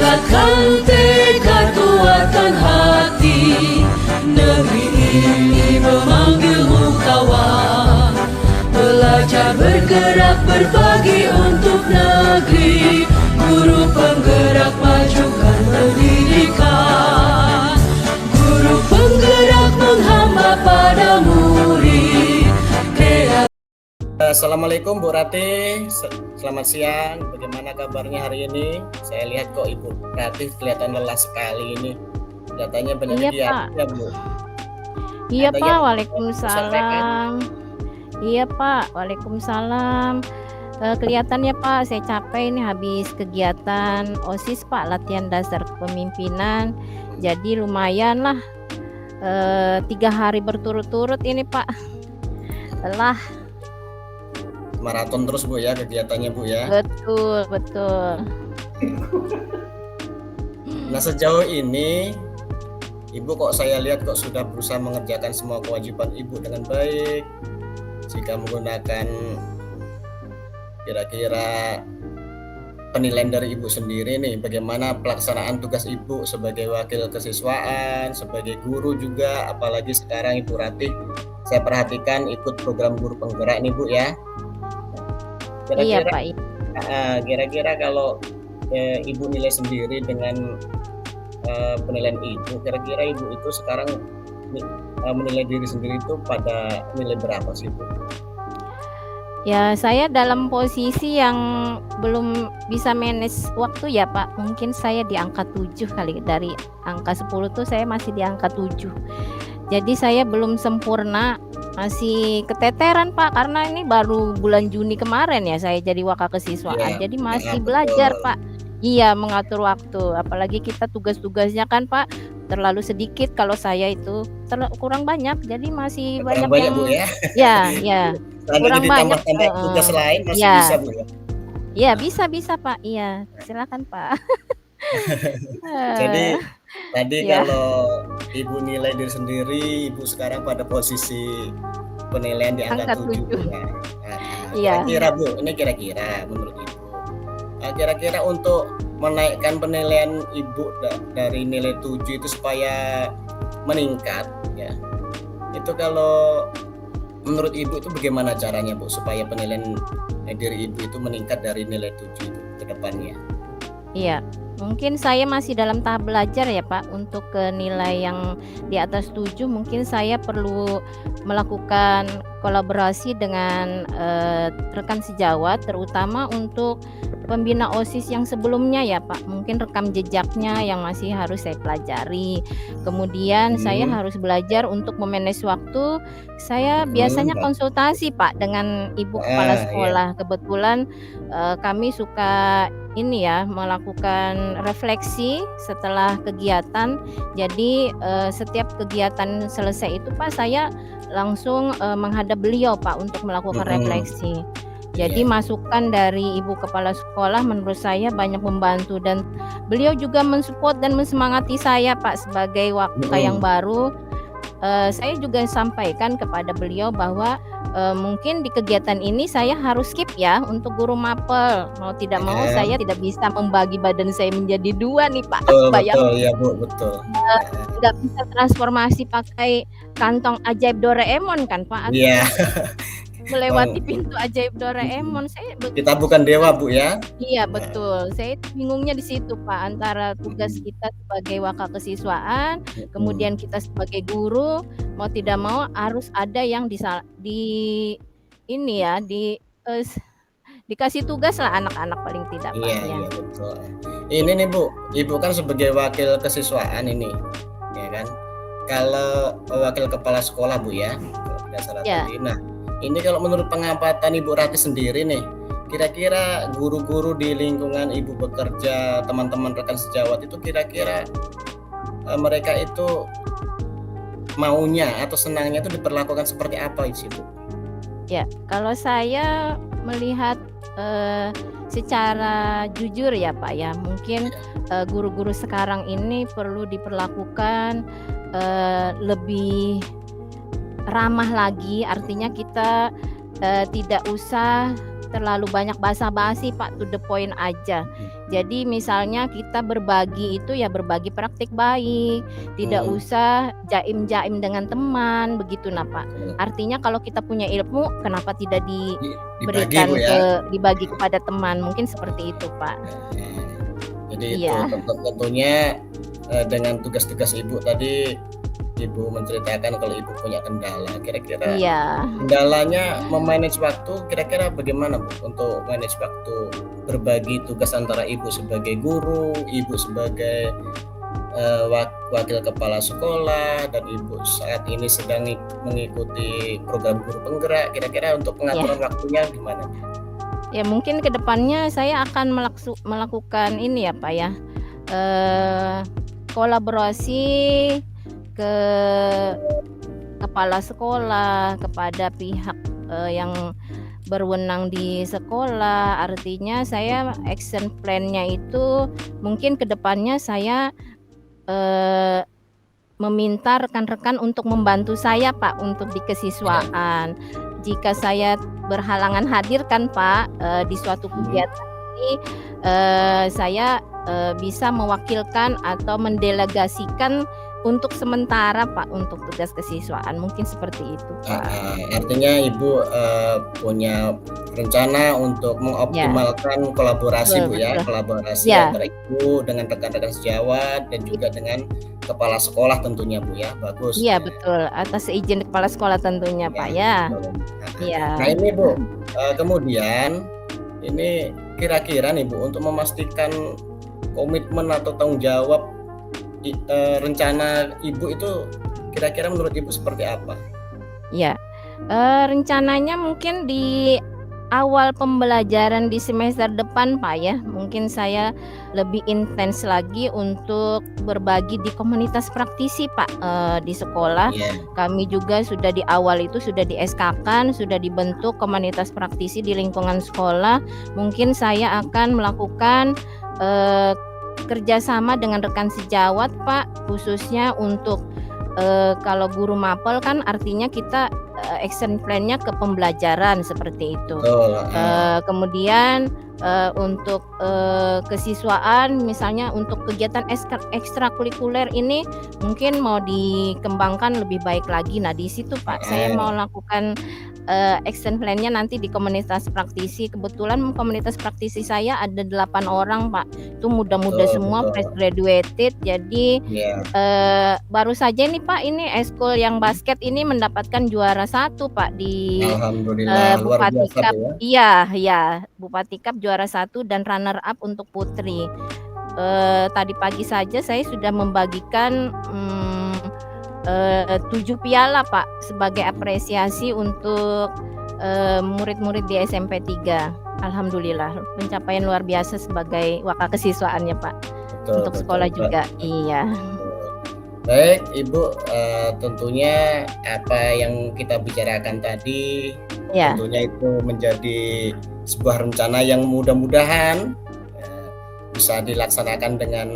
Kuatkan tekad, kuatkan hati, negeri ini memanggilmu kawan. Belajar bergerak berbagi untuk negeri, guru penggerak majukan pendidikan. Guru penggerak menghamba pada murid. Assalamualaikum Bu Ratih, selamat siang. Bagaimana kabarnya hari ini? Saya lihat kok Ibu Ratih kelihatan lelah sekali ini. Kelihatannya banyak kegiatan ya Bu. Iya Ada Pak, yang Waalaikumsalam. Iya Pak, Waalaikumsalam. Kelihatannya Pak, saya capek ini habis kegiatan OSIS Pak, latihan dasar kepemimpinan. Jadi lumayan lah 3 hari berturut-turut ini Pak. Lelah. Maraton terus Bu ya kegiatannya Bu ya. Betul. Nah sejauh ini Ibu kok saya lihat kok sudah berusaha mengerjakan semua kewajiban Ibu dengan baik. Jika menggunakan kira-kira penilaian dari Ibu sendiri nih, bagaimana pelaksanaan tugas Ibu sebagai wakil kesiswaan, sebagai guru juga, apalagi sekarang Ibu Ratih saya perhatikan ikut program guru penggerak nih Bu ya. Iya Pak. Kira-kira kalau Ibu nilai sendiri dengan penilaian Ibu, kira-kira Ibu itu sekarang menilai diri sendiri itu pada nilai berapa sih Bu? Ya, saya dalam posisi yang belum bisa manage waktu ya Pak. Mungkin saya di angka 7 kali. Dari angka 10 tuh saya masih di angka 7. Jadi saya belum sempurna, masih keteteran Pak, karena ini baru bulan Juni kemarin ya saya jadi wakil kesiswaan. Ya, Jadi masih betul. belajar Pak. Iya, mengatur waktu. Apalagi kita tugas-tugasnya kan Pak terlalu sedikit, kalau saya itu kurang banyak. Jadi masih Kurang banyak banyak yang Bu ya. ya. Seandainya Kurang banyak. ditambah tugas lain masih Ya. bisa Bu ya. Iya, bisa Pak. Iya, silakan Pak. Jadi tadi Ya. kalau Ibu nilai diri sendiri, Ibu sekarang pada posisi penilaian di angka 7 ya. Iya. Kira-kira Bu, ini kira-kira menurut Ibu, kira-kira untuk menaikkan penilaian Ibu dari nilai 7 itu supaya meningkat ya, itu kalau menurut Ibu itu bagaimana caranya Bu supaya penilaian diri Ibu itu meningkat dari nilai 7 itu ke depannya? Iya, mungkin saya masih dalam tahap belajar ya Pak. Untuk ke nilai yang di atas 7 mungkin saya perlu melakukan kolaborasi dengan rekan sejawat, terutama untuk pembina OSIS yang sebelumnya ya Pak. Mungkin rekam jejaknya yang masih harus saya pelajari. Kemudian saya harus belajar untuk memanage waktu. Saya biasanya konsultasi Pak dengan Ibu Kepala Sekolah. Kebetulan kami suka ini ya, melakukan refleksi setelah kegiatan. Jadi setiap kegiatan selesai itu Pak, saya langsung menghadap beliau Pak untuk melakukan refleksi. Jadi masukan dari Ibu Kepala Sekolah menurut saya banyak membantu, dan beliau juga mensupport dan mensemangati saya Pak sebagai wakil yang baru. Saya juga sampaikan kepada beliau bahwa mungkin di kegiatan ini saya harus skip ya untuk guru mapel. Mau tidak mau saya tidak bisa membagi badan saya menjadi 2 nih Pak. Betul ya Bu, betul. Tidak bisa transformasi pakai kantong ajaib Doraemon kan Pak. Iya. Melewati pintu ajaib Doraemon. Kita bukan dewa Bu ya. Iya betul. Saya bingungnya di situ Pak, antara tugas kita sebagai wakil kesiswaan, kemudian kita sebagai guru, mau tidak mau harus ada yang dikasih tugas lah anak-anak paling tidak Pak. Iya betul. Ini nih Bu, Ibu kan sebagai wakil kesiswaan ini, ya kan? Kalau wakil kepala sekolah Bu ya, kalau tidak salah tadi. Nah, ini kalau menurut pengamatan Ibu Ratih sendiri nih, kira-kira guru-guru di lingkungan Ibu bekerja, teman-teman rekan sejawat itu kira-kira mereka itu maunya atau senangnya itu diperlakukan seperti apa sih Bu? Ya, kalau saya melihat secara jujur ya Pak ya, mungkin guru-guru sekarang ini perlu diperlakukan lebih ramah lagi. Artinya kita tidak usah terlalu banyak basa-basi Pak, to the point aja. Jadi misalnya kita berbagi itu ya berbagi praktik baik, tidak usah jaim-jaim dengan teman, begitu nah Pak. Artinya kalau kita punya ilmu, kenapa tidak Dibagi Bu ya. dibagi kepada teman, mungkin seperti itu Pak. Jadi itu Iya. tentunya dengan tugas-tugas Ibu tadi, Ibu menceritakan kalau Ibu punya kendala, kira-kira Iya. kendalanya memanage waktu kira-kira bagaimana Bu untuk manage waktu berbagi tugas antara Ibu sebagai guru, Ibu sebagai wakil kepala sekolah, dan Ibu saat ini sedang mengikuti program guru penggerak, kira-kira untuk pengaturan waktunya gimana? Ya mungkin ke depannya saya akan melakukan ini ya Pak ya, kolaborasi ke kepala sekolah, kepada pihak yang berwenang di sekolah. Artinya saya action plan-nya itu mungkin ke depannya saya meminta rekan-rekan untuk membantu saya Pak untuk di kesiswaan. Jika saya berhalangan hadir kan Pak di suatu kegiatan ini, saya bisa mewakilkan atau mendelegasikan untuk sementara Pak untuk tugas kesiswaan, mungkin seperti itu Pak. Artinya Ibu punya rencana untuk mengoptimalkan kolaborasi Bu ya, kolaborasi antara Ibu dengan rekan-rekan sejawat dan juga dengan kepala sekolah tentunya Bu ya, bagus. Iya betul, atas izin kepala sekolah tentunya Pak ya. Iya. Nah ini Bu, kemudian ini kira-kira nih Bu, untuk memastikan komitmen atau tanggung jawab rencana Ibu itu kira-kira menurut Ibu seperti apa? Ya, rencananya mungkin di awal pembelajaran di semester depan Pak ya, mungkin saya lebih intens lagi untuk berbagi di komunitas praktisi Pak di sekolah. Kami juga sudah di awal itu sudah di SK-kan, sudah dibentuk komunitas praktisi di lingkungan sekolah. Mungkin saya akan melakukan kerjasama dengan rekan sejawat Pak, khususnya untuk kalau guru mapel kan artinya kita action plan-nya ke pembelajaran seperti itu. Kemudian untuk kesiswaan misalnya untuk kegiatan ekstrakurikuler ini mungkin mau dikembangkan lebih baik lagi. Nah di situ Pak saya mau lakukan action plan-nya nanti di komunitas praktisi. Kebetulan komunitas praktisi saya ada 8 orang Pak, itu muda-muda semua fresh graduated. Jadi baru saja nih Pak ini eskul yang basket ini mendapatkan juara 1 Pak di Bupati Cup. Iya, Bupati Cup juara 1 dan runner up untuk putri. Tadi pagi saja saya sudah membagikan 7 piala Pak sebagai apresiasi untuk murid-murid di SMP 3. Alhamdulillah pencapaian luar biasa sebagai wakil kesiswaannya Pak. Untuk sekolah juga. Iya. Baik Ibu, tentunya apa yang kita bicarakan tadi tentunya itu menjadi sebuah rencana yang mudah-mudahan bisa dilaksanakan dengan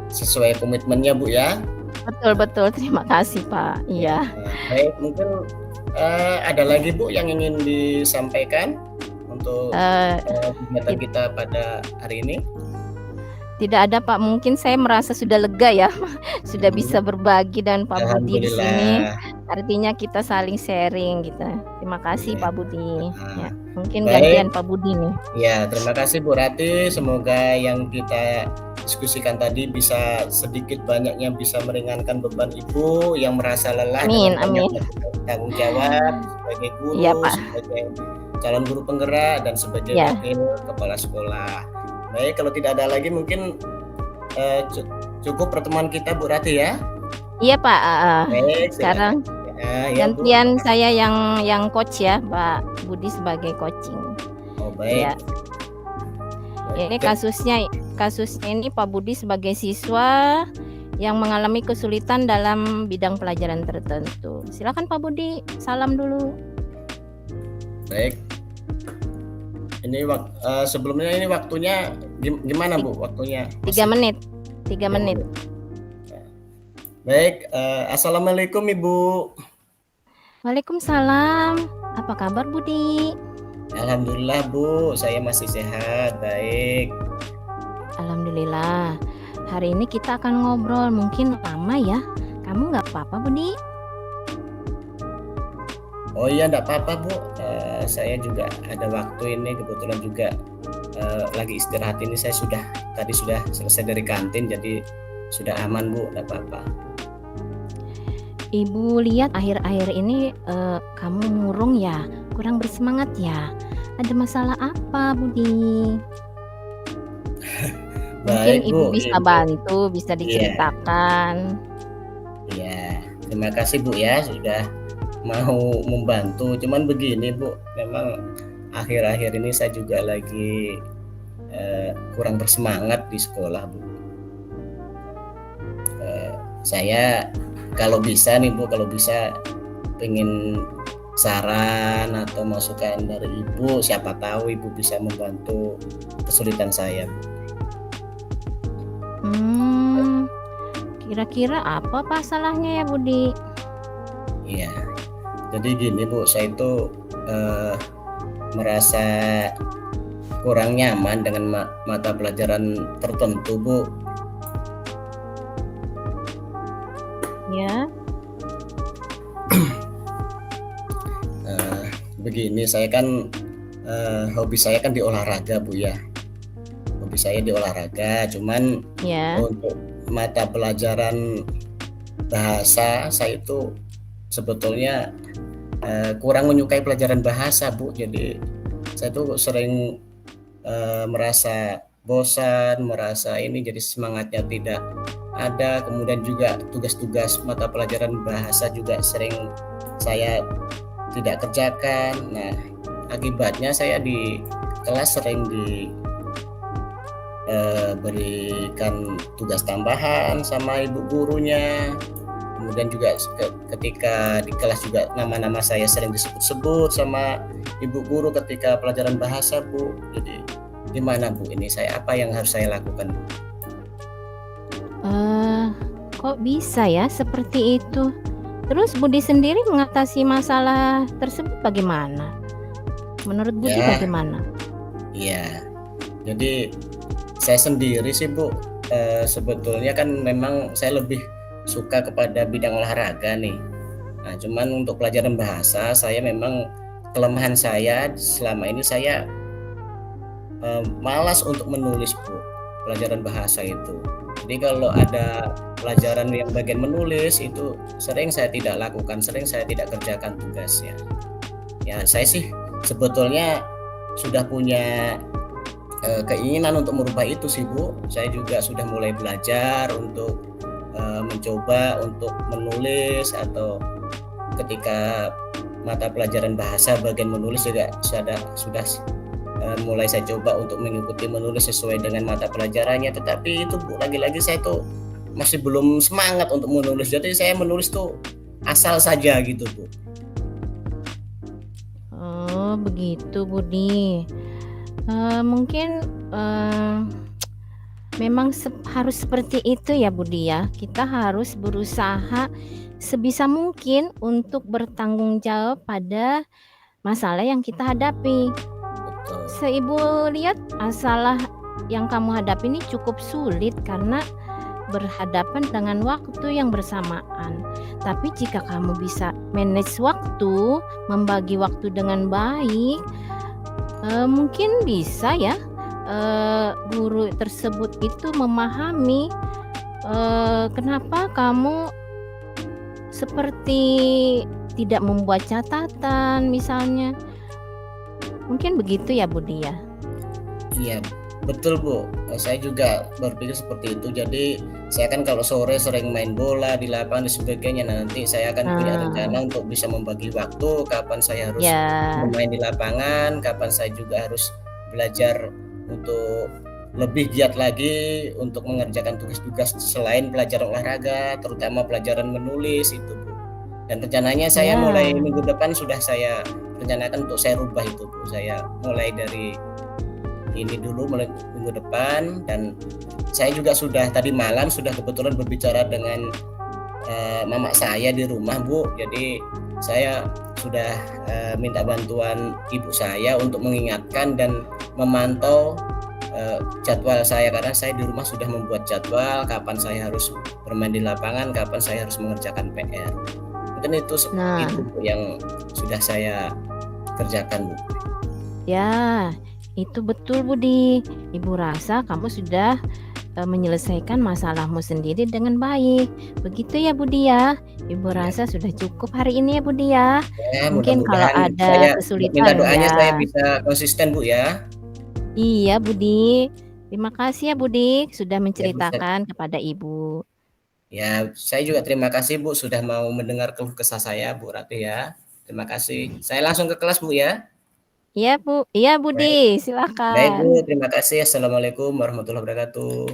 sesuai komitmennya Bu ya. Betul, terima kasih Pak. Iya. Baik, mungkin ada lagi Bu yang ingin disampaikan untuk kegiatan kita pada hari ini? Tidak ada Pak, mungkin saya merasa sudah lega ya, sudah bisa berbagi dan Pak Budi di sini. Artinya kita saling sharing gitu. Terima kasih Pak Budi. Ya, mungkin gantian Pak Budi nih. Ya, terima kasih Bu Rati. Semoga yang kita diskusikan tadi bisa sedikit banyaknya bisa meringankan beban Ibu yang merasa lelah dengan tanggung jawab sebagai guru, sebagai calon guru penggerak dan sebagai wakil kepala sekolah. Baik, kalau tidak ada lagi mungkin cukup pertemuan kita Bu Rati ya. Iya Pak. Baik, sekarang gantian saya yang coach ya, Pak Budi sebagai coaching. Oh baik. Ya. Ini kasusnya ini Pak Budi sebagai siswa yang mengalami kesulitan dalam bidang pelajaran tertentu. Silakan Pak Budi, salam dulu. Baik. Ini sebelumnya ini waktunya gimana Bu? Waktunya 3 menit. 3 menit. Baik, assalamualaikum Ibu. Waalaikumsalam. Apa kabar Budi? Alhamdulillah Bu, saya masih sehat, baik. Alhamdulillah. Hari ini kita akan ngobrol mungkin lama ya. Kamu nggak apa-apa, Budi? Oh iya, enggak apa-apa Bu. Saya juga ada waktu ini, kebetulan juga lagi istirahat ini. Saya tadi sudah selesai dari kantin, jadi sudah aman Bu, enggak apa-apa. Ibu lihat akhir-akhir ini kamu murung ya, kurang bersemangat ya. Ada masalah apa, Budi? Mungkin Baik Ibu Bu, bisa ini bantu, bisa iya, diceritakan. iya. Terima kasih Bu ya sudah mau membantu. Cuman begini Bu, memang akhir-akhir ini saya juga lagi kurang bersemangat di sekolah Bu. Saya kalau bisa nih Bu, kalau bisa pengen saran atau masukan dari Ibu, siapa tahu Ibu bisa membantu kesulitan saya Bu. Hmm, kira-kira apa masalahnya ya, Budi? Iya, jadi gini Bu, saya itu merasa kurang nyaman dengan mata pelajaran tertentu Bu. Ya, Begini, saya kan hobi saya kan di olahraga Bu ya. Hobi saya di olahraga, cuman ya. untuk mata pelajaran bahasa saya itu sebetulnya kurang menyukai pelajaran bahasa Bu. Jadi saya tuh sering merasa bosan, merasa ini, jadi semangatnya tidak ada. Kemudian juga tugas-tugas mata pelajaran bahasa juga sering saya tidak kerjakan. Nah, akibatnya saya di kelas sering diberikan tugas tambahan sama ibu gurunya. Kemudian juga ketika di kelas juga nama-nama saya sering disebut-sebut sama ibu guru ketika pelajaran bahasa Bu. Jadi gimana Bu, ini apa yang harus saya lakukan Bu? Kok bisa ya seperti itu? Terus Budi sendiri mengatasi masalah tersebut bagaimana? Menurut Budi Ya, bagaimana? iya. Jadi saya sendiri sih Bu, sebetulnya kan memang saya lebih suka kepada bidang olahraga nih. Nah, cuman untuk pelajaran bahasa saya memang kelemahan saya selama ini, saya malas untuk menulis Bu, pelajaran bahasa itu. Jadi kalau ada pelajaran yang bagian menulis itu sering saya tidak lakukan, sering saya tidak kerjakan tugasnya. Ya, saya sih sebetulnya sudah punya keinginan untuk merubah itu sih Bu. Saya juga sudah mulai belajar untuk mencoba untuk menulis, atau ketika mata pelajaran bahasa bagian menulis juga sudah mulai saya coba untuk mengikuti menulis sesuai dengan mata pelajarannya. Tetapi itu Bu, lagi-lagi saya tuh masih belum semangat untuk menulis. Jadi saya menulis tuh asal saja gitu Bu. Oh, begitu Budi. Mungkin memang harus seperti itu ya Budi ya. Kita harus berusaha sebisa mungkin untuk bertanggung jawab pada masalah yang kita hadapi. Betul. Seibu lihat masalah yang kamu hadapi ini cukup sulit karena berhadapan dengan waktu yang bersamaan. Tapi jika kamu bisa manage waktu, membagi waktu dengan baik, mungkin bisa ya guru tersebut itu memahami kenapa kamu seperti tidak membuat catatan misalnya. Mungkin begitu ya Budi ya. Iya, betul Bu. Saya juga berpikir seperti itu. Jadi saya kan kalau sore sering main bola di lapangan dan sebagainya. Nah, nanti saya akan punya rencana untuk bisa membagi waktu, kapan saya harus Ya, bermain di lapangan, kapan saya juga harus belajar untuk lebih giat lagi untuk mengerjakan tugas-tugas selain pelajaran olahraga, terutama pelajaran menulis itu Bu. Dan rencananya saya ya, mulai minggu depan sudah saya rencanakan untuk saya rubah itu Bu. Saya mulai dari ini dulu, mulai minggu depan. Dan saya juga sudah tadi malam sudah kebetulan berbicara dengan mama saya di rumah Bu. Jadi saya sudah minta bantuan ibu saya untuk mengingatkan dan memantau jadwal saya, karena saya di rumah sudah membuat jadwal kapan saya harus bermain di lapangan, kapan saya harus mengerjakan PR. Mungkin itu Nah, itu Bu, yang sudah saya kerjakan, Bu. ya, itu betul Budi. Ibu rasa kamu sudah menyelesaikan masalahmu sendiri dengan baik. Begitu ya Budi ya. Ibu Iya. rasa sudah cukup hari ini ya Budi ya. Ya, Mungkin kalau mudah-mudahan ada saya minta kesulitan doanya saya ya. bisa konsisten, Bu, ya. Iya Budi. Terima kasih ya Budi sudah Ya, Bu, menceritakan kepada Ibu. ya, saya juga terima kasih, Bu, sudah mau mendengar keluh kesah saya, Bu Ratih, ya. Terima kasih. Saya langsung ke kelas, Bu, ya. Iya Bu, iya Budi, Baik, baik, silakan. Bu, terima kasih. Assalamualaikum warahmatullahi wabarakatuh.